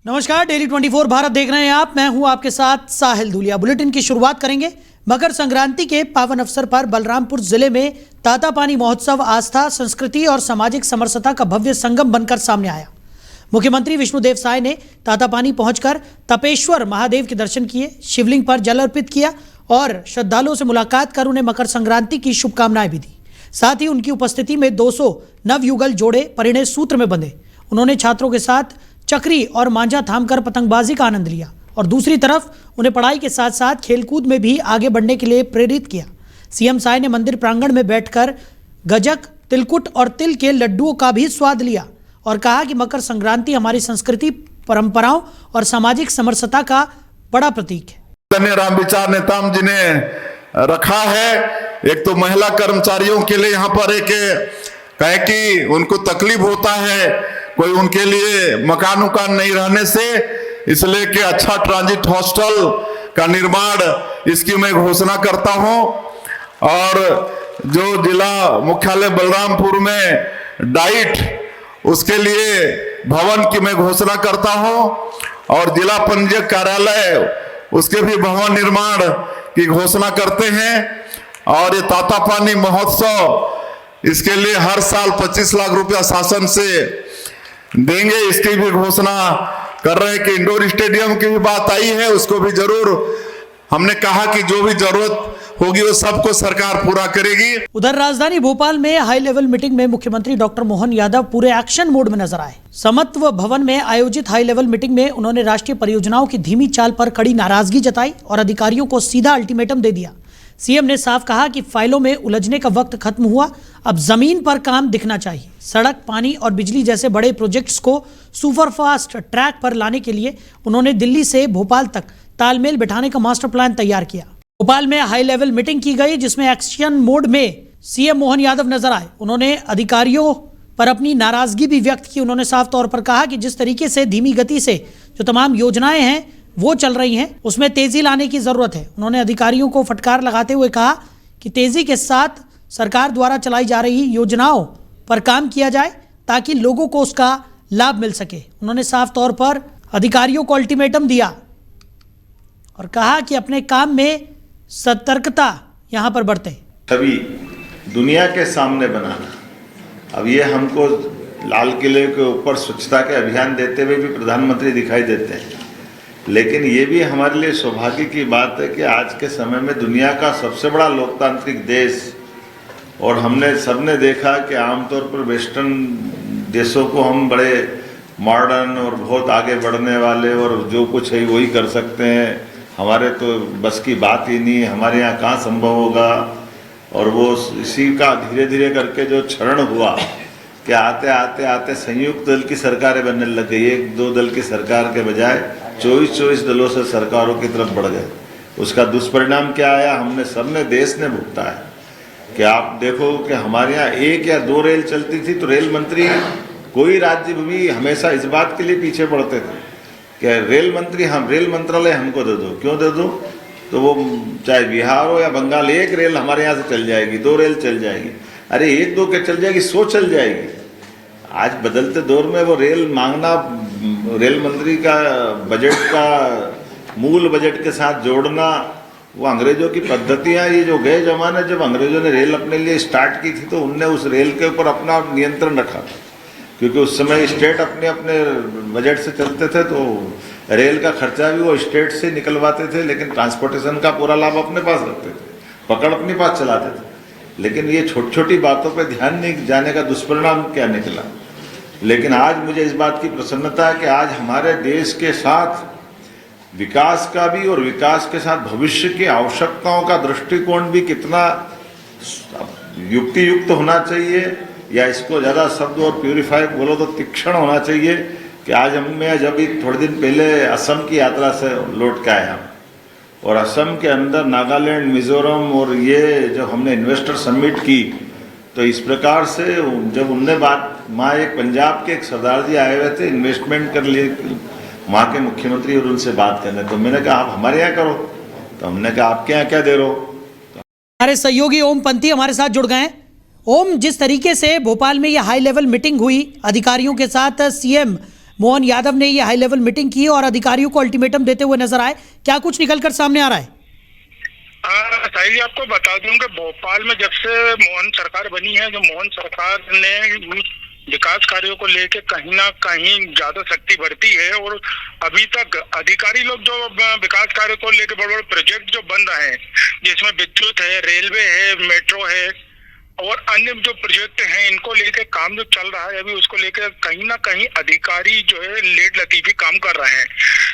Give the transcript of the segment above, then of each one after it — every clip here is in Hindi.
नमस्कार, डेली 24 भारत देख रहे हैं आप। मैं हूं आपके साथ साहिल धूलिया। बुलेटिन की शुरुआत करेंगे। मकर संक्रांति के पावन अवसर पर बलरामपुर जिले में तातापानी महोत्सव आस्था, संस्कृति और सामाजिक समरसता का भव्य संगम बनकर सामने आया। मुख्यमंत्री विष्णुदेव साय ने तातापानी पहुंचकर तपेश्वर महादेव के दर्शन किए, शिवलिंग पर जल अर्पित किया और श्रद्धालुओं से मुलाकात कर उन्हें मकर संक्रांति की शुभकामनाएं भी दी। साथ ही उनकी उपस्थिति में 200 नवयुगल जोड़े परिणय सूत्र में बंधे। उन्होंने छात्रों के साथ चक्री और मांझा थामकर पतंगबाजी का आनंद लिया और दूसरी तरफ उन्हें पढ़ाई के साथ साथ खेलकूद में भी आगे बढ़ने के लिए प्रेरित किया। सीएम साय ने मंदिर प्रांगण में बैठकर गजक, तिलकुट और तिल के लड्डुओं का भी स्वाद लिया और कहा कि मकर संक्रांति हमारी संस्कृति, परंपराओं और सामाजिक समरसता का बड़ा प्रतीक है। राम विचार नेताम जी ने रखा है। एक तो महिला कर्मचारियों के लिए यहाँ पर एक कहे कि उनको तकलीफ होता है, कोई उनके लिए मकान उकान नहीं रहने से, इसलिए कि अच्छा ट्रांजिट हॉस्टल का निर्माण इसकी मैं घोषणा करता हूं। और जो जिला मुख्यालय बलरामपुर में डाइट, उसके लिए भवन की मैं घोषणा करता हूं और जिला पंजीयक कार्यालय उसके भी भवन निर्माण की घोषणा करते हैं। और ये तातापानी महोत्सव, इसके लिए हर साल 25 लाख रुपया शासन से देंगे, इसकी भी घोषणा कर रहे हैं कि इंडोर स्टेडियम की भी बात आई है, उसको भी जरूर हमने कहा कि जो भी जरूरत होगी वो सबको सरकार पूरा करेगी। उधर राजधानी भोपाल में हाई लेवल मीटिंग में मुख्यमंत्री डॉक्टर मोहन यादव पूरे एक्शन मोड में नजर आए। समत्व भवन में आयोजित हाई लेवल मीटिंग में उन्होंने राष्ट्रीय परियोजनाओं की धीमी चाल पर कड़ी नाराजगी जताई और अधिकारियों को सीधा अल्टीमेटम दे दिया। सीएम ने साफ कहा कि फाइलों में उलझने का वक्त खत्म हुआ, अब जमीन पर काम दिखना चाहिए। सड़क, पानी और बिजली जैसे बड़े प्रोजेक्ट्स को सुपरफास्ट ट्रैक पर लाने के लिए उन्होंने दिल्ली से भोपाल तक तालमेल बिठाने का मास्टर प्लान तैयार किया। भोपाल में हाई लेवल मीटिंग की गई जिसमें एक्शन मोड में सीएम मोहन यादव नजर आए। उन्होंने अधिकारियों पर अपनी नाराजगी भी व्यक्त की। उन्होंने साफ तौर पर कहा कि जिस तरीके से धीमी गति से जो तमाम योजनाएं हैं वो चल रही हैं, उसमें तेजी लाने की जरूरत है। उन्होंने अधिकारियों को फटकार लगाते हुए कहा कि तेजी के साथ सरकार द्वारा चलाई जा रही योजनाओं पर काम किया जाए ताकि लोगों को उसका लाभ मिल सके। उन्होंने साफ तौर पर अधिकारियों को अल्टीमेटम दिया और कहा कि अपने काम में सतर्कता यहां पर बरतें। छवि दुनिया के सामने बनाना, अब ये हमको लाल किले के ऊपर स्वच्छता के अभियान देते हुए भी प्रधानमंत्री दिखाई देते हैं, लेकिन ये भी हमारे लिए सौभाग्य की बात है कि आज के समय में दुनिया का सबसे बड़ा लोकतांत्रिक देश, और हमने सबने देखा कि आमतौर पर वेस्टर्न देशों को हम बड़े मॉडर्न और बहुत आगे बढ़ने वाले और जो कुछ है वही कर सकते हैं, हमारे तो बस की बात ही नहीं, हमारे यहाँ कहाँ संभव होगा। और वो इसी का धीरे धीरे करके जो क्षरण हुआ कि आते आते आते संयुक्त दल की सरकारें बनने लग गई। एक दो दल की सरकार के बजाय 24 दलों से सरकारों की तरफ बढ़ गए। उसका दुष्परिणाम क्या आया, हमने सबने, देश ने भुगता है। कि आप देखो कि हमारे यहाँ 1 या 2 रेल चलती थी तो रेल मंत्री, कोई राज्य भी हमेशा इस बात के लिए पीछे पड़ते थे कि रेल मंत्री, हम रेल मंत्रालय हमको दे दो। क्यों दे दो? तो वो चाहे बिहार हो या बंगाल, 1 रेल हमारे यहाँ से चल जाएगी, 2 रेल चल जाएगी। अरे 1-2 के चल जाएगी, 100 चल जाएगी। आज बदलते दौर में वो रेल मांगना, रेल मंत्री का बजट का मूल बजट के साथ जोड़ना, वो अंग्रेजों की पद्धतियाँ। ये जो गए जमाने जब अंग्रेजों ने रेल अपने लिए स्टार्ट की थी तो उनने उस रेल के ऊपर अपना नियंत्रण रखा था, क्योंकि उस समय स्टेट अपने अपने बजट से चलते थे तो रेल का खर्चा भी वो स्टेट से निकलवाते थे, लेकिन ट्रांसपोर्टेशन का पूरा लाभ अपने पास रखते थे, पकड़ अपने पास चलाते थे। लेकिन ये छोटी छोटी बातों पे ध्यान नहीं जाने का दुष्परिणाम क्या निकला। लेकिन आज मुझे इस बात की प्रसन्नता है कि आज हमारे देश के साथ विकास का भी और विकास के साथ भविष्य की आवश्यकताओं का दृष्टिकोण भी कितना युक्ति युक्त होना चाहिए, या इसको ज़्यादा शब्द और प्यूरिफाई बोलो तो तीक्ष्ण होना चाहिए। कि आज मैं जब थोड़े दिन पहले असम की यात्रा से लौट के आया और असम के अंदर नागालैंड, मिजोरम और ये जब हमने इन्वेस्टर समिट की तो इस प्रकार से जब उनने बात, वहाँ एक पंजाब के एक सरदार जी आए हुए थे इन्वेस्टमेंट कर लिए वहाँ के मुख्यमंत्री, और उनसे बात करने, तो मैंने कहा आप हमारे यहाँ करो, तो हमने कहा आपके यहाँ क्या दे रहे हो। हमारे सहयोगी ओम पंथी हमारे साथ जुड़ गए हैं। ओम, जिस तरीके से भोपाल में यह हाई लेवल मीटिंग हुई अधिकारियों के साथ, सीएम मोहन यादव ने ये हाई लेवल मीटिंग की और अधिकारियों को अल्टीमेटम देते हुए नजर आए। क्या कुछ निकलकर सामने आ रहा है? साहिल जी, आपको बता दूं कि भोपाल में जब से मोहन सरकार बनी है, जो मोहन सरकार ने विकास कार्यों को लेके कहीं ना कहीं ज्यादा शक्ति बढ़ती है और अभी तक अधिकारी लोग जो विकास कार्य को लेके बड़े बड़े प्रोजेक्ट जो बन रहे हैं, जिसमें विद्युत है, रेलवे है, मेट्रो है और अन्य जो प्रोजेक्ट हैं, इनको लेके काम जो चल रहा है अभी, उसको लेकर कहीं ना कहीं अधिकारी जो है लेट लतीफी काम कर रहे हैं।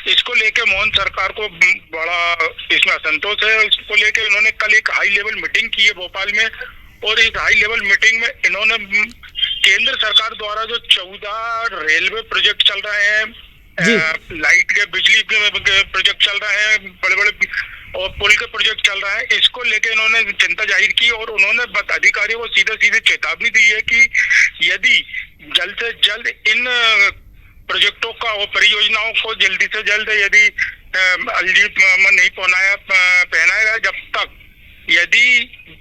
इसको लेके मोहन सरकार को बड़ा इसमें असंतोष है। इसको लेके इन्होंने कल एक हाई लेवल मीटिंग की है भोपाल में और इस हाई लेवल मीटिंग में इन्होंने केंद्र सरकार द्वारा जो 14 रेलवे प्रोजेक्ट चल रहे हैं, लाइट के बिजली के प्रोजेक्ट चल रहे हैं, बड़े बड़े और पुल के प्रोजेक्ट चल रहा है, इसको लेके इन्होंने चिंता जाहिर की और उन्होंने अधिकारियों को सीधे सीधे चेतावनी दी है कि यदि जल्द से जल्द इन प्रोजेक्टों का और परियोजनाओं को जल्दी से जल्द यदि नहीं पहनाया जब तक यदि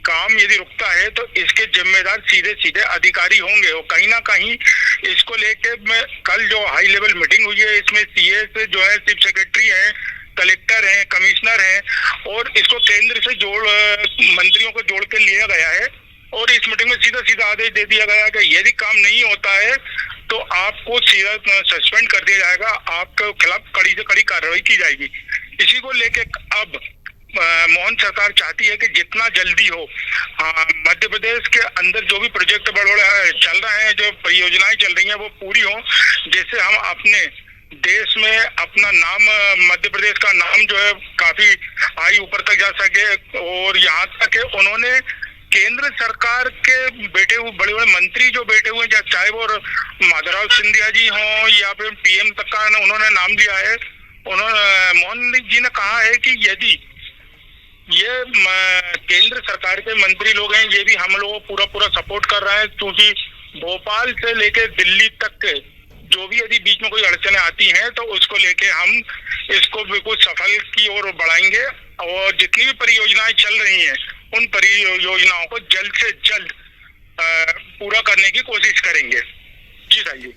काम यदि रुकता है तो इसके जिम्मेदार सीधे सीधे अधिकारी होंगे। और कहीं ना कहीं इसको लेके मैं कल जो हाई लेवल मीटिंग हुई है, इसमें सीए से जो है चीफ सेक्रेटरी है, कलेक्टर है, कमिश्नर है और इसको केंद्र से मंत्रियों को जोड़ के लिया गया है और इस मीटिंग में सीधा सीधा आदेश दे दिया गया कि यदि काम नहीं होता है तो आपको सीधा सस्पेंड कर दिया जाएगा, आपके खिलाफ कड़ी से कड़ी कार्रवाई की जाएगी। इसी को लेके अब मोहन सरकार चाहती है कि जितना जल्दी हो मध्य प्रदेश के अंदर जो भी प्रोजेक्ट बड़े बड़े चल रहे हैं, जो परियोजनाएं चल रही हैं, वो पूरी हो, जिससे हम अपने देश में अपना नाम, मध्य प्रदेश का नाम जो है काफी हाई ऊपर तक जा सके। और यहाँ तक कि उन्होंने केंद्र सरकार के बैठे हुए बड़े बड़े मंत्री जो बैठे हुए हैं, चाहे वो माधवराव सिंधिया जी हों या फिर पीएम तक का उन्होंने नाम लिया है, उन्होंने मोहन जी ने कहा है कि यदि ये केंद्र सरकार के मंत्री लोग हैं, ये भी हम लोग पूरा सपोर्ट कर रहे हैं, क्योंकि भोपाल से लेके दिल्ली तक के जो भी यदि बीच में कोई अड़चने आती हैं तो उसको लेके हम इसको बिल्कुल सफल की ओर बढ़ाएंगे और जितनी भी परियोजनाएं चल रही हैं उन परियोजनाओं को जल्द से जल्द पूरा करने की कोशिश करेंगे। जी साहिब,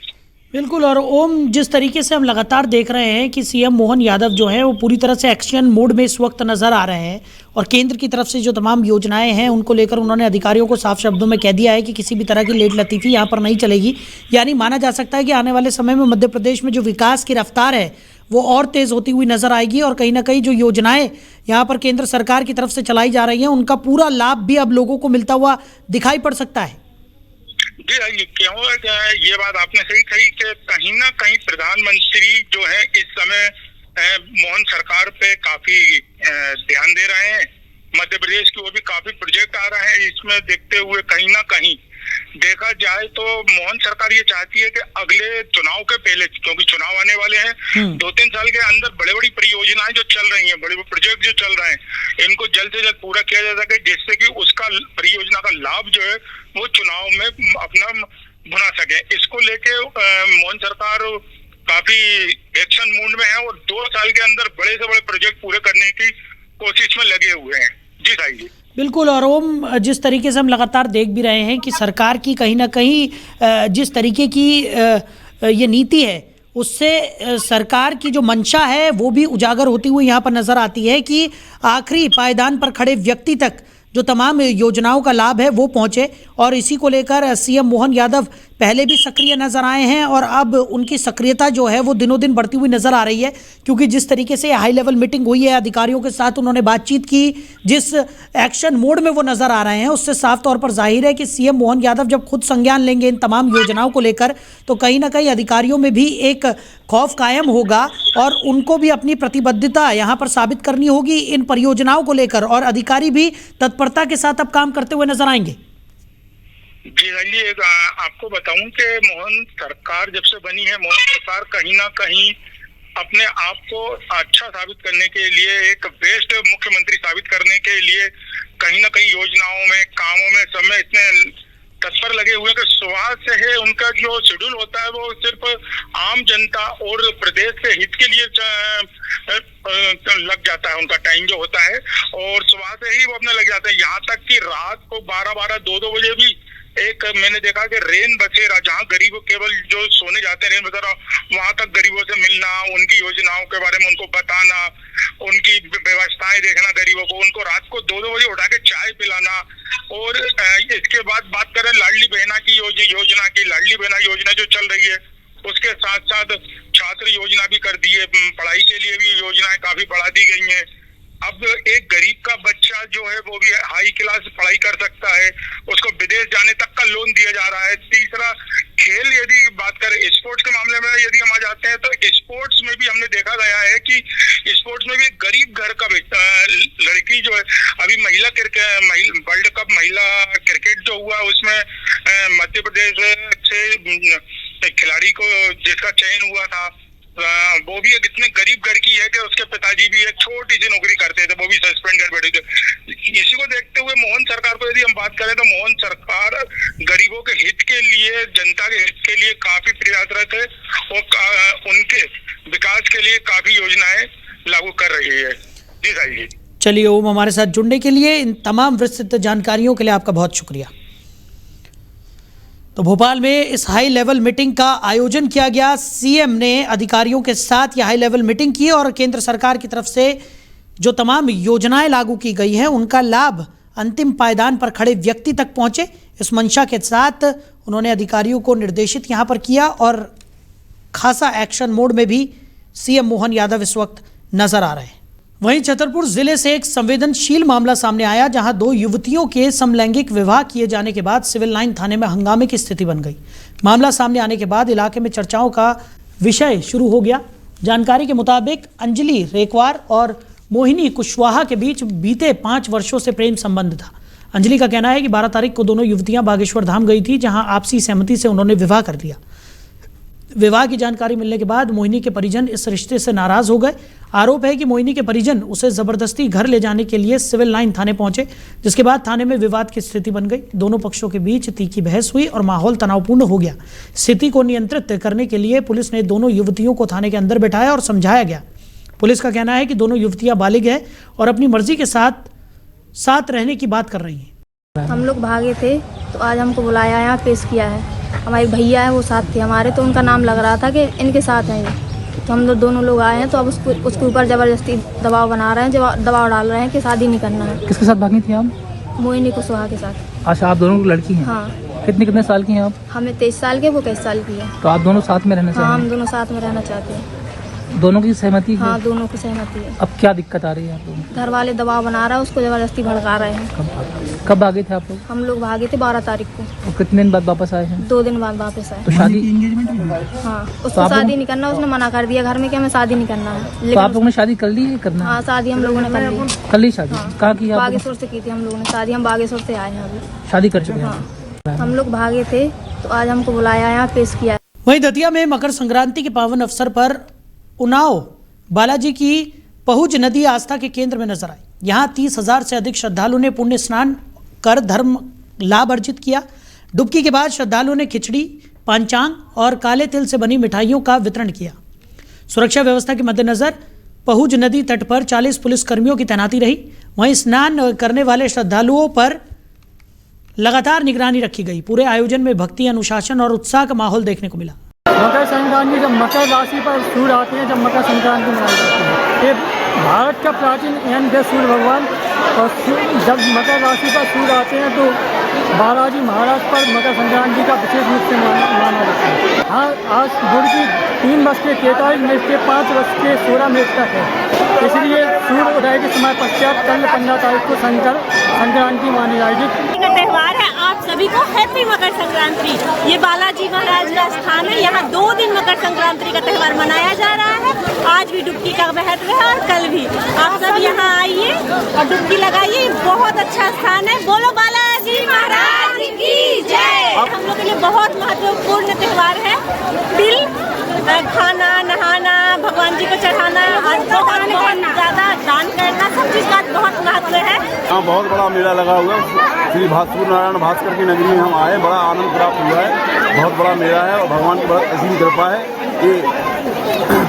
बिल्कुल। और ओम, जिस तरीके से हम लगातार देख रहे हैं कि सीएम मोहन यादव जो है वो पूरी तरह से एक्शन मोड में इस वक्त नजर आ रहे हैं और केंद्र की तरफ से जो तमाम योजनाएं हैं उनको लेकर उन्होंने अधिकारियों को साफ शब्दों में कह दिया है कि किसी भी तरह की लेट लतीफी यहाँ पर नहीं चलेगी। यानी माना जा सकता है कि आने वाले समय में मध्य प्रदेश में जो विकास की रफ्तार है वो और तेज होती हुई नजर आएगी और कहीं ना कहीं जो योजनाएं यहाँ पर केंद्र सरकार की तरफ से चलाई जा रही हैं उनका पूरा लाभ भी अब लोगों को मिलता हुआ दिखाई पड़ सकता है। जी, क्यों ये बात आपने सही कही कि कहीं ना कहीं प्रधानमंत्री जो है इस समय मोहन सरकार पे काफी ध्यान दे रहे हैं। मध्य प्रदेश की ओर भी काफी प्रोजेक्ट आ रहे हैं। इसमें देखते हुए कहीं ना कहीं देखा जाए तो मोहन सरकार ये चाहती है कि अगले चुनाव के पहले, क्योंकि चुनाव आने वाले हैं, 2-3 साल के अंदर बड़े बड़ी परियोजनाएं जो चल रही हैं, बड़े बड़े प्रोजेक्ट जो चल रहे हैं, इनको जल्द से जल्द पूरा किया जा सके, जिससे कि उसका परियोजना का लाभ जो है वो चुनाव में अपना बना सके। इसको लेके मोहन सरकार काफी एक्शन मूड में है और 2 साल के अंदर बड़े से बड़े प्रोजेक्ट पूरे करने की कोशिश में लगे हुए हैं। जी साई जी, बिल्कुल। और ओम, जिस तरीके से हम लगातार देख भी रहे हैं कि सरकार की कहीं ना कहीं जिस तरीके की ये नीति है उससे सरकार की जो मंशा है वो भी उजागर होती हुई यहाँ पर नजर आती है कि आखिरी पायदान पर खड़े व्यक्ति तक जो तमाम योजनाओं का लाभ है वो पहुंचे। और इसी को लेकर सीएम मोहन यादव पहले भी सक्रिय नजर आए हैं और अब उनकी सक्रियता जो है वो दिनों दिन बढ़ती हुई नजर आ रही है, क्योंकि जिस तरीके से हाई लेवल मीटिंग हुई है, अधिकारियों के साथ उन्होंने बातचीत की, जिस एक्शन मोड में वो नजर आ रहे हैं उससे साफ तौर पर जाहिर है कि सीएम मोहन यादव जब खुद संज्ञान लेंगे इन तमाम योजनाओं को लेकर तो कहीं ना कहीं अधिकारियों में भी एक खौफ कायम होगा और उनको भी अपनी प्रतिबद्धता यहाँ पर साबित करनी होगी इन परियोजनाओं को लेकर और अधिकारी भी तत्परता के साथ अब काम करते हुए नजर आएंगे। जी चलिए, आपको बताऊं कि मोहन सरकार जब से बनी है, मोहन सरकार कहीं ना कहीं अपने आप को अच्छा साबित करने के लिए, एक बेस्ट मुख्यमंत्री साबित करने के लिए कहीं ना कहीं योजनाओं में, कामों में, सब में इतने तत्पर लगे हुए कि सुबह से है उनका जो शेड्यूल होता है वो सिर्फ आम जनता और प्रदेश के हित के लिए लग जाता है। उनका टाइम जो होता है और सुबह से ही वो अपने लग जाते हैं, यहाँ तक कि रात को 12-12, 2-2 बजे भी एक मैंने देखा कि रेन बसेरा, जहाँ गरीब केवल जो सोने जाते हैं रेन बसेरा, वहां तक गरीबों से मिलना, उनकी योजनाओं के बारे में उनको बताना, उनकी व्यवस्थाएं देखना गरीबों को, उनको रात को 2-2 बजे उठा के चाय पिलाना। और इसके बाद बात करें लाडली बहना की योजना की, लाडली बहना योजना जो चल रही है, उसके साथ साथ छात्र योजना भी कर दी है, पढ़ाई के लिए भी योजनाएं काफी बढ़ा दी गई हैं। अब एक गरीब का बच्चा जो है वो भी हाई क्लास पढ़ाई कर सकता है, उसको विदेश जाने तक का लोन दिया जा रहा है। तीसरा, खेल, यदि बात करें स्पोर्ट्स के मामले में यदि हम आ जाते हैं तो स्पोर्ट्स में भी हमने देखा गया है कि स्पोर्ट्स में भी एक गरीब घर का लड़की जो है, अभी महिला क्रिकेट वर्ल्ड कप महिला क्रिकेट जो हुआ उसमें मध्य प्रदेश से खिलाड़ी को जिसका चयन हुआ था, वो भी एक इतने गरीब घर की है कि उसके पिताजी भी एक छोटी सी नौकरी करते थे, वो भी सस्पेंड कर बैठे थे। इसी को देखते हुए मोहन सरकार को यदि हम बात करें तो मोहन सरकार गरीबों के हित के लिए, जनता के हित के लिए काफी प्रयासरत है और उनके विकास के लिए काफी योजनाएं लागू कर रही है। जी साई जी। चलिए ओम, हमारे साथ जुड़ने के लिए, इन तमाम विस्तृत जानकारियों के लिए आपका बहुत शुक्रिया। तो भोपाल में इस हाई लेवल मीटिंग का आयोजन किया गया। सीएम ने अधिकारियों के साथ यह हाई लेवल मीटिंग की और केंद्र सरकार की तरफ से जो तमाम योजनाएं लागू की गई हैं उनका लाभ अंतिम पायदान पर खड़े व्यक्ति तक पहुंचे, इस मंशा के साथ उन्होंने अधिकारियों को निर्देशित यहां पर किया। और खासा एक्शन मोड में भी सीएम मोहन यादव इस वक्त नजर आ रहे हैं। वहीं छतरपुर जिले से एक संवेदनशील मामला सामने आया, जहां 2 युवतियों के समलैंगिक विवाह किए जाने के बाद सिविल लाइन थाने में हंगामे की स्थिति बन गई। मामला सामने आने के बाद इलाके में चर्चाओं का विषय शुरू हो गया। जानकारी के मुताबिक अंजलि रेकवार और मोहिनी कुशवाहा के बीच बीते 5 वर्षों से प्रेम संबंध था। अंजलि का कहना है कि 12 तारीख को दोनों युवतियां बागेश्वर धाम गई थी, जहां आपसी सहमति से उन्होंने विवाह कर दिया। विवाह की जानकारी मिलने के बाद मोहिनी के परिजन इस रिश्ते से नाराज हो गए। आरोप है कि मोहिनी के परिजन उसे जबरदस्ती घर ले जाने के लिए सिविल लाइन थाने पहुंचे, जिसके बाद थाने में विवाद की स्थिति बन गई। दोनों पक्षों के बीच तीखी बहस हुई और माहौल तनावपूर्ण हो गया। स्थिति को नियंत्रित करने के लिए पुलिस ने दोनों युवतियों को थाने के अंदर बैठाया और समझाया गया। पुलिस का कहना है कि दोनों युवतियां बालिग हैं और अपनी मर्जी के साथ रहने की बात कर रही हैं। हम लोग भागे थे तो आज हमको बुलाया, यहाँ पेश किया है। हमारे भैया है वो साथ थे हमारे, तो उनका नाम लग रहा था कि इनके साथ हैं ये, तो हम दोनों लोग आए हैं। तो अब उसके ऊपर जबरदस्ती दबाव बना रहे हैं, दबाव डाल रहे हैं कि शादी नहीं करना है। किसके साथ भागी थी आप? मोहिनी कुशवाहा के साथ। अच्छा, आप दोनों लड़की हैं? हाँ। कितने साल की हैं आप? हमें 23 साल के, वो 21 साल की है। तो आप दोनों साथ में रहना चाहते हैं? हाँ, हम दोनों साथ में रहना चाहते हैं। दोनों की सहमति है? हाँ, दोनों की सहमति है। अब क्या दिक्कत आ रही है आप लोगों? घर वाले दबाव बना रहा है, उसको जबरदस्ती भड़का रहे हैं। कब भागे थे आप लोग? हम लोग भागे थे 12 तारीख को। और कितने दिन बाद वापस आए हैं? 2 दिन बाद वापस आए। तो शादी हाँ, उसको शादी नहीं करना, उसने मना कर दिया घर में कि हमें शादी नहीं करना है। तो आप लोगों ने शादी कर ली है? करना? हाँ, शादी हम लोगों ने कर ली शादी। कहाँ की? बागेश्वर से की थी हम लोगों ने शादी। हम बागेश्वर से आए हैं अभी। शादी कर चुके हैं? हम लोग भागे थे तो आज हमको बुलाया, यहाँ पेश किया। वहीं दतिया में मकर संक्रांति के पावन अवसर पर उन्नाव बालाजी की पहुज नदी आस्था के केंद्र में नजर आई। यहाँ 30,000 से अधिक श्रद्धालुओं ने पुण्य स्नान कर धर्म लाभ अर्जित किया। डुबकी के बाद श्रद्धालुओं ने खिचड़ी, पांचांग और काले तिल से बनी मिठाइयों का वितरण किया। सुरक्षा व्यवस्था के मद्देनजर पहुज नदी तट पर 40 पुलिस कर्मियों की तैनाती रही। वहीं स्नान करने वाले श्रद्धालुओं पर लगातार निगरानी रखी गई। पूरे आयोजन में भक्ति, अनुशासन और उत्साह का माहौल देखने को मिला। मकर संक्रांति जब मकर राशि पर सूर्य आते हैं, जब मकर संक्रांति मनाई जाती है। ये भारत का प्राचीन एन है सूर्य भगवान। और जब मकर राशि पर सूर्य आते हैं तो बालाजी महाराज पर मकर संक्रांति का विशेष रूप से माना जाता है। हाँ, आज गुड़ की 3:43 से 5:16 तक है, इसलिए सूर्य उदय के समय पश्चात कल 15 तारीख को संक्रांति मानी जाएगी। का त्यौहार है, आप सभी को हैप्पी मकर संक्रांति। ये बालाजी महाराज का स्थान है, यहाँ 2 दिन मकर संक्रांति का त्यौहार मनाया जा रहा है। आज भी डुबकी का महत्व है और कल भी। आप सब यहाँ आइए और डुबकी लगाइए, बहुत अच्छा स्थान है। बोलो बालाजी महाराज की जय। हम लोग के लिए बहुत महत्वपूर्ण त्यौहार है। तिल खाना, नहाना, भगवान जी को चढ़ाना, बहुत ज्यादा दान करना, सब चीज का बहुत महत्व है। यहाँ बहुत बड़ा मेला लगा हुआ है। श्री भास्कर नारायण भास्कर की नगरी में हम आए, बड़ा आनंद प्राप्त हुआ है। बहुत बड़ा मेला है और भगवान की बहुत असीम कृपा है। ये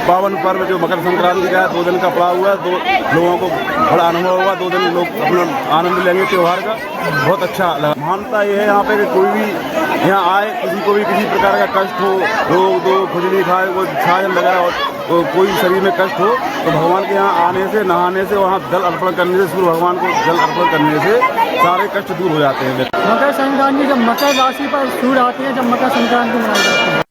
पावन पर्व जो मकर संक्रांति का 2 दिन का पड़ा हुआ है, 2 लोगों को बड़ा अनुभव हुआ। 2 दिन लोग अपना आनंद लेंगे त्यौहार का, बहुत अच्छा लगा। मान्यता ये है यहाँ पे कि कोई भी यहाँ आए, किसी को भी किसी प्रकार का कष्ट हो, रोग दो खुजली खाए, वो छाजन वगैरह हो, तो कोई शरीर में कष्ट हो तो भगवान के यहाँ आने से, नहाने से, वहाँ जल अर्पण करने से, सूर्य भगवान को जल अर्पण करने से सारे कष्ट दूर हो जाते हैं। मकर संक्रांति जब मकर राशि पर सूर्य आते हैं, जब मकर संक्रांति मनाई जाती है।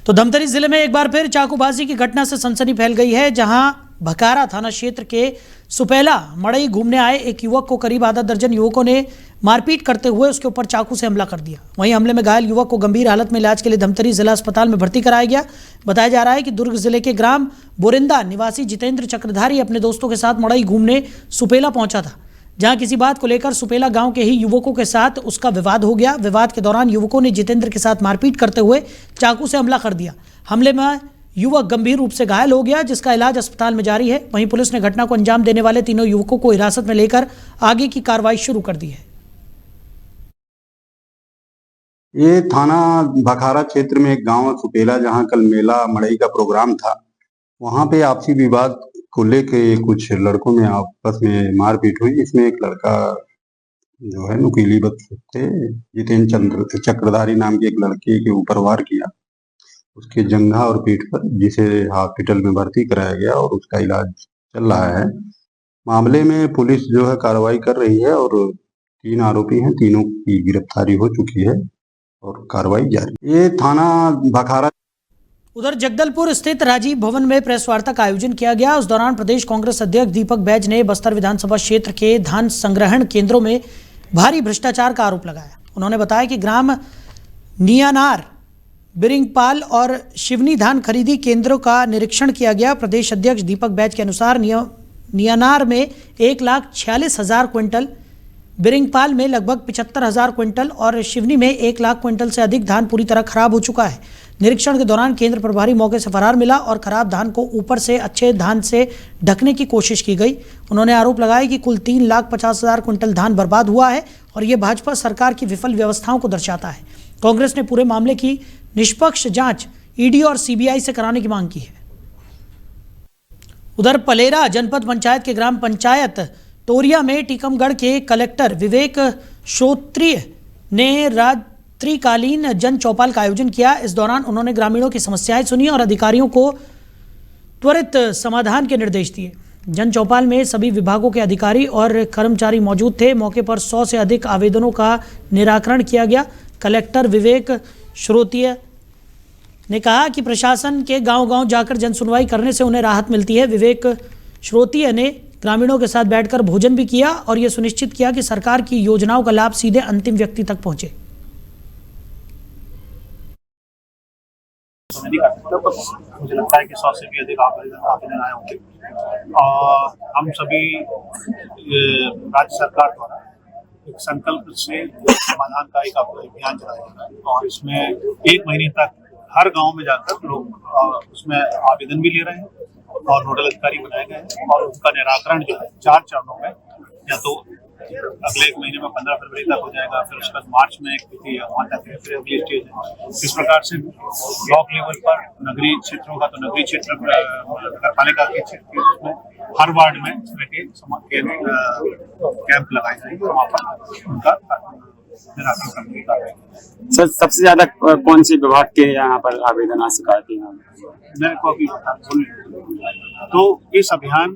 तो धमतरी जिले में एक बार फिर चाकूबाजी की घटना से सनसनी फैल गई है, जहां भकारा थाना क्षेत्र के सुपेला मड़ई घूमने आए एक युवक को करीब आधा दर्जन युवकों ने मारपीट करते हुए उसके ऊपर चाकू से हमला कर दिया। वहीं हमले में घायल युवक को गंभीर हालत में इलाज के लिए धमतरी जिला अस्पताल में भर्ती कराया गया। बताया जा रहा है कि दुर्ग जिले के ग्राम बोरिंदा निवासी जितेंद्र चक्रधारी अपने दोस्तों के साथ मड़ई घूमने सुपेला पहुंचा था, जहां किसी बात को लेकर सुपेला गांव के ही युवकों के साथ उसका विवाद हो गया। विवाद के दौरान युवकों ने जितेंद्र के साथ मारपीट करते हुए चाकू से हमला कर दिया। हमले में युवक गंभीर रूप से घायल हो गया, जिसका इलाज अस्पताल में जारी है। वहीं पुलिस ने घटना को अंजाम देने वाले तीनों युवकों को हिरासत में लेकर आगे की कार्रवाई शुरू कर दी है। ये थाना भखारा क्षेत्र में एक गांव है सुपेला, जहां कल मेला मड़ई का प्रोग्राम था। वहां पे आपसी विवाद को लेके कुछ लड़कों में आपस में मारपीट हुई। इसमें एक लड़का जो है नुकीली बद से जितेंद्र चक्रधारी नाम के एक लड़के के ऊपर वार किया, उसके जंघा और पीठ पर, जिसे हॉस्पिटल में भर्ती कराया गया और उसका इलाज चल रहा है। मामले में पुलिस जो है कार्रवाई कर रही है और 3 आरोपी हैं, तीनों की गिरफ्तारी हो चुकी है और कार्रवाई जारी। ये थाना भखारा। उधर जगदलपुर स्थित राजीव भवन में प्रेस वार्ता का आयोजन किया गया। उस दौरान प्रदेश कांग्रेस अध्यक्ष दीपक बैज ने बस्तर विधानसभा क्षेत्र के धान संग्रहण केंद्रों में भारी भ्रष्टाचार का आरोप लगाया। उन्होंने बताया कि ग्राम नियानार, बिरिंगपाल और शिवनी धान खरीदी केंद्रों का निरीक्षण किया गया। प्रदेश अध्यक्ष दीपक बैज के अनुसार नियानार में 1,46,000 क्विंटल, बिरिंगपाल में लगभग 75,000 क्विंटल और शिवनी में 1 लाख क्विंटल से अधिक धान पूरी तरह खराब हो चुका है। निरीक्षण के दौरान केंद्र प्रभारी मौके से फरार मिला और खराब धान को ऊपर से अच्छे धान से ढकने की कोशिश की गई। उन्होंने आरोप लगाया कि कुल 3,50,000 क्विंटल धान बर्बाद हुआ है और ये भाजपा सरकार की विफल व्यवस्थाओं को दर्शाता है। कांग्रेस ने पूरे मामले की निष्पक्ष जांच ईडी और सीबीआई से कराने की मांग की है। उधर पलेरा जनपद पंचायत के ग्राम पंचायत टोरिया में टीकमगढ़ के कलेक्टर विवेक श्रोत्रिय ने रात्रिकालीन जन चौपाल का आयोजन किया। इस दौरान उन्होंने ग्रामीणों की समस्याएं सुनी और अधिकारियों को त्वरित समाधान के निर्देश दिए। जन चौपाल में सभी विभागों के अधिकारी और कर्मचारी मौजूद थे। मौके पर 100 से अधिक आवेदनों का निराकरण किया गया। कलेक्टर विवेक श्रोत्रिय ने कहा कि प्रशासन के गांव-गांव जाकर जन सुनवाई करने से उन्हें राहत मिलती है। विवेक श्रोत्रिय ने ग्रामीणों के साथ बैठकर भोजन भी किया और यह सुनिश्चित किया कि सरकार की योजनाओं का लाभ सीधे अंतिम व्यक्ति तक पहुंचे। मुझे लगता है कि 100 से भी अधिक आवेदन आए होंगे और हम सभी राज्य सरकार द्वारा एक संकल्प से समाधान का एक अभियान चलाया और इसमें 1 महीने तक हर गांव में जाकर लोग उसमें आवेदन भी ले रहे हैं और नोडल अधिकारी बनाए गए हैं और उनका निराकरण जो है 4 चरणों में, या तो अगले 1 महीने में 15 फरवरी तक हो जाएगा, फिर उसके बाद मार्च में एक तिथि है, वहाँ तक फिर अगली स्टेज है। इस प्रकार से ब्लॉक लेवल पर नगरीय क्षेत्रों का, तो नगरीय क्षेत्र नगर पालिका के क्षेत्र में हर वार्ड में कैंप लगाए जाएंगे, वहाँ पर उनका निराकरण करने की कार्रवाई। सर, सबसे ज्यादा कौन से विभाग के यहाँ पर आवेदन आ शिकायतें हैं? मेरे को अभी तो इस अभियान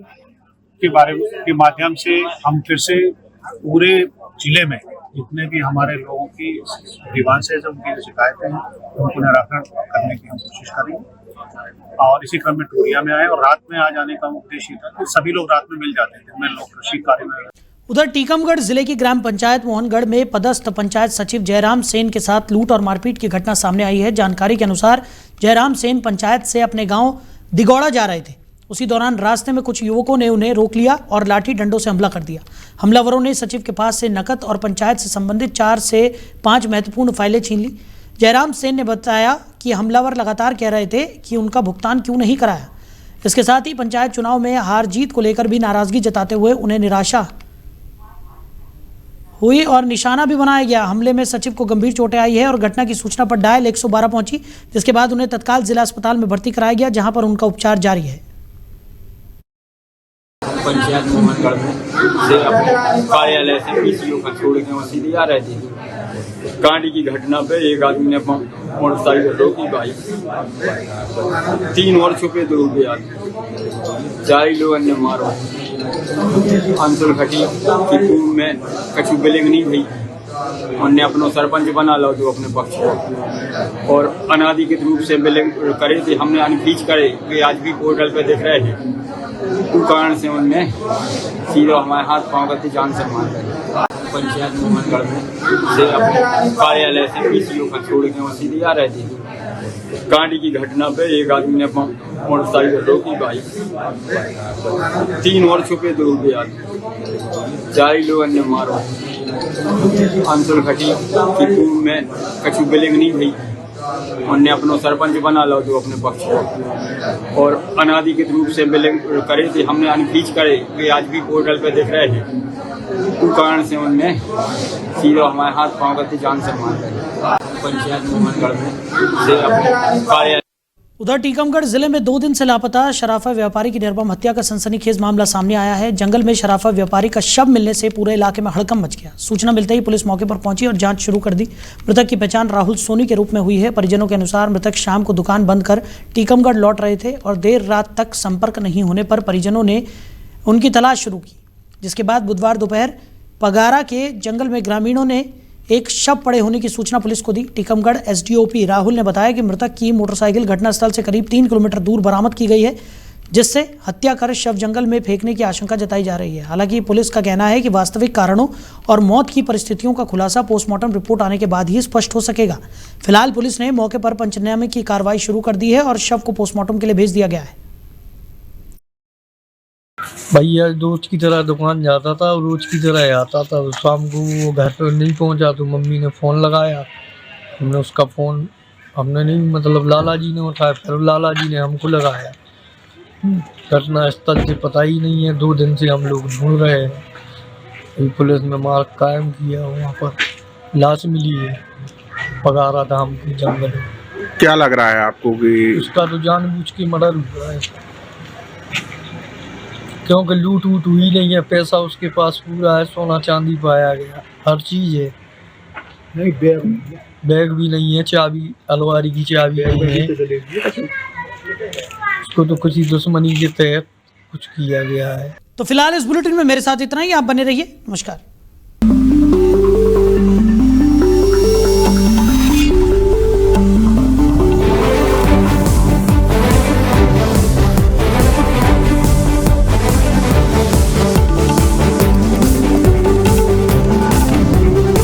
के बारे के माध्यम से हम फिर से पूरे जिले में जितने भी हमारे लोगों की ग्रीवांसेस है, उनकी शिकायतें हैं, उनको निराकरण करने की हम कोशिश करेंगे। और इसी क्रम में टोरिया में आए और रात में आ जाने का उद्देश्य था कि सभी लोग रात में मिल जाते थे, मैं लोग कृषि कार्य में। उधर टीकमगढ़ जिले की ग्राम पंचायत मोहनगढ़ में पदस्थ पंचायत सचिव जयराम सेन के साथ लूट और मारपीट की घटना सामने आई है। जानकारी के अनुसार जयराम सेन पंचायत से अपने गांव दिगौड़ा जा रहे थे। उसी दौरान रास्ते में कुछ युवकों ने उन्हें रोक लिया और लाठी डंडों से हमला कर दिया। हमलावरों ने सचिव के पास से नकद और पंचायत से संबंधित 4 से 5 महत्वपूर्ण फाइलें छीन ली। जयराम सेन ने बताया कि हमलावर लगातार कह रहे थे कि उनका भुगतान क्यों नहीं कराया। इसके साथ ही पंचायत चुनाव में हार जीत को लेकर भी नाराजगी जताते हुए उन्हें निराशा हुई और निशाना भी बनाया गया। हमले में सचिव को गंभीर चोटें आई है और घटना की सूचना पर डायल 112 पहुंची, जिसके बाद उन्हें तत्काल जिला अस्पताल में भर्ती कराया गया, जहां पर उनका उपचार जारी है। पंचायत मोहनगढ़ में से अपने कार्यालय से पीसीओ का छोड़ के वहाँ सीधे आ रहे थे। कांड की घटना पे एक आदमी ने मोटरसाइकिल रोकी, भाई 3 और छुपे 2 रुपये आदमी 4 लोगों ने मारो। अंसुल खटी की पूर्व में कछु बिलिंग नहीं हुई, उनने अपना सरपंच बना लो जो अपने पक्ष को, और अनाधिकृत रूप से बिलिंग करे थे। हमने अनफीज करे कि आज भी पोर्टल पे देख रहे हैं, उस कारण से उनने सीधा हमारे हाथ पाँव करते जान से मार दिया। पंचायत मोहनगढ़ में से अपने कार्यालय से पीसीओ का छोड़ के वहाँ सीधे आ रहे थे। कांड की घटना पे एक आदमी ने मोटरसाइकिल रोकी, भाई 3 और छुपे 2 रुपये आदमी 4 लोगों ने मारो। अंसुल खटी की पूर्व में कछु बिलिंग नहीं हुई, उनने अपना सरपंच बना लो जो अपने पक्ष को, और अनाधिकृत रूप से बिलिंग करे थे। हमने अनफीज करे कि आज भी पोर्टल पे देख रहे हैं, उस कारण से उनने सीधा हमारे हाथ पाँव करते जान से मार दिया। पंचायत मोहनगढ़ में से अपने कार्यालय। उधर टीकमगढ़ जिले में 2 दिन से लापता शराफा व्यापारी की निर्मम हत्या का सनसनीखेज मामला सामने आया है। जंगल में शराफा व्यापारी का शव मिलने से पूरे इलाके में हड़कंप मच गया। सूचना मिलते ही पुलिस मौके पर पहुंची और जांच शुरू कर दी। मृतक की पहचान राहुल सोनी के रूप में हुई है। परिजनों के अनुसार मृतक शाम को दुकान बंद कर टीकमगढ़ लौट रहे थे और देर रात तक संपर्क नहीं होने पर परिजनों ने उनकी तलाश शुरू की, जिसके बाद बुधवार दोपहर पगारा के जंगल में ग्रामीणों ने एक शव पड़े होने की सूचना पुलिस को दी। टीकमगढ़ एसडीओपी राहुल ने बताया कि मृतक की मोटरसाइकिल घटनास्थल से करीब 3 किलोमीटर दूर बरामद की गई है, जिससे हत्या कर शव जंगल में फेंकने की आशंका जताई जा रही है। हालांकि पुलिस का कहना है कि वास्तविक कारणों और मौत की परिस्थितियों का खुलासा पोस्टमार्टम रिपोर्ट आने के बाद ही स्पष्ट हो सकेगा। फिलहाल पुलिस ने मौके पर पंचनामे की कार्रवाई शुरू कर दी है और शव को पोस्टमार्टम के लिए भेज दिया गया है। भैया रोज की तरह दुकान जाता था और रोज की तरह आता था। शाम को वो घर पर नहीं पहुंचा तो मम्मी ने फ़ोन लगाया। हमने उसका फ़ोन हमने नहीं मतलब लाला जी ने उठाया, फिर लाला जी ने हमको लगाया। घटना स्थल से पता ही नहीं है। 2 दिन से हम लोग ढूंढ रहे हैं। पुलिस ने मार्ग कायम किया, वहाँ पर लाश मिली है पगारा धाम के जंगल में। क्या लग रहा है आपको कि उसका तो जानबूझ के मर्डर हुआ है, क्योंकि लूट वूट हुई नहीं है। पैसा उसके पास पूरा है, सोना चांदी पाया गया, हर चीज़ है। नहीं बैग भी नहीं है, चाबी अलमारी की चाबी नहीं है। उसको तो किसी दुश्मनी के तहत कुछ किया गया है। तो फिलहाल इस बुलेटिन में मेरे साथ इतना ही। आप बने रहिए। नमस्कार।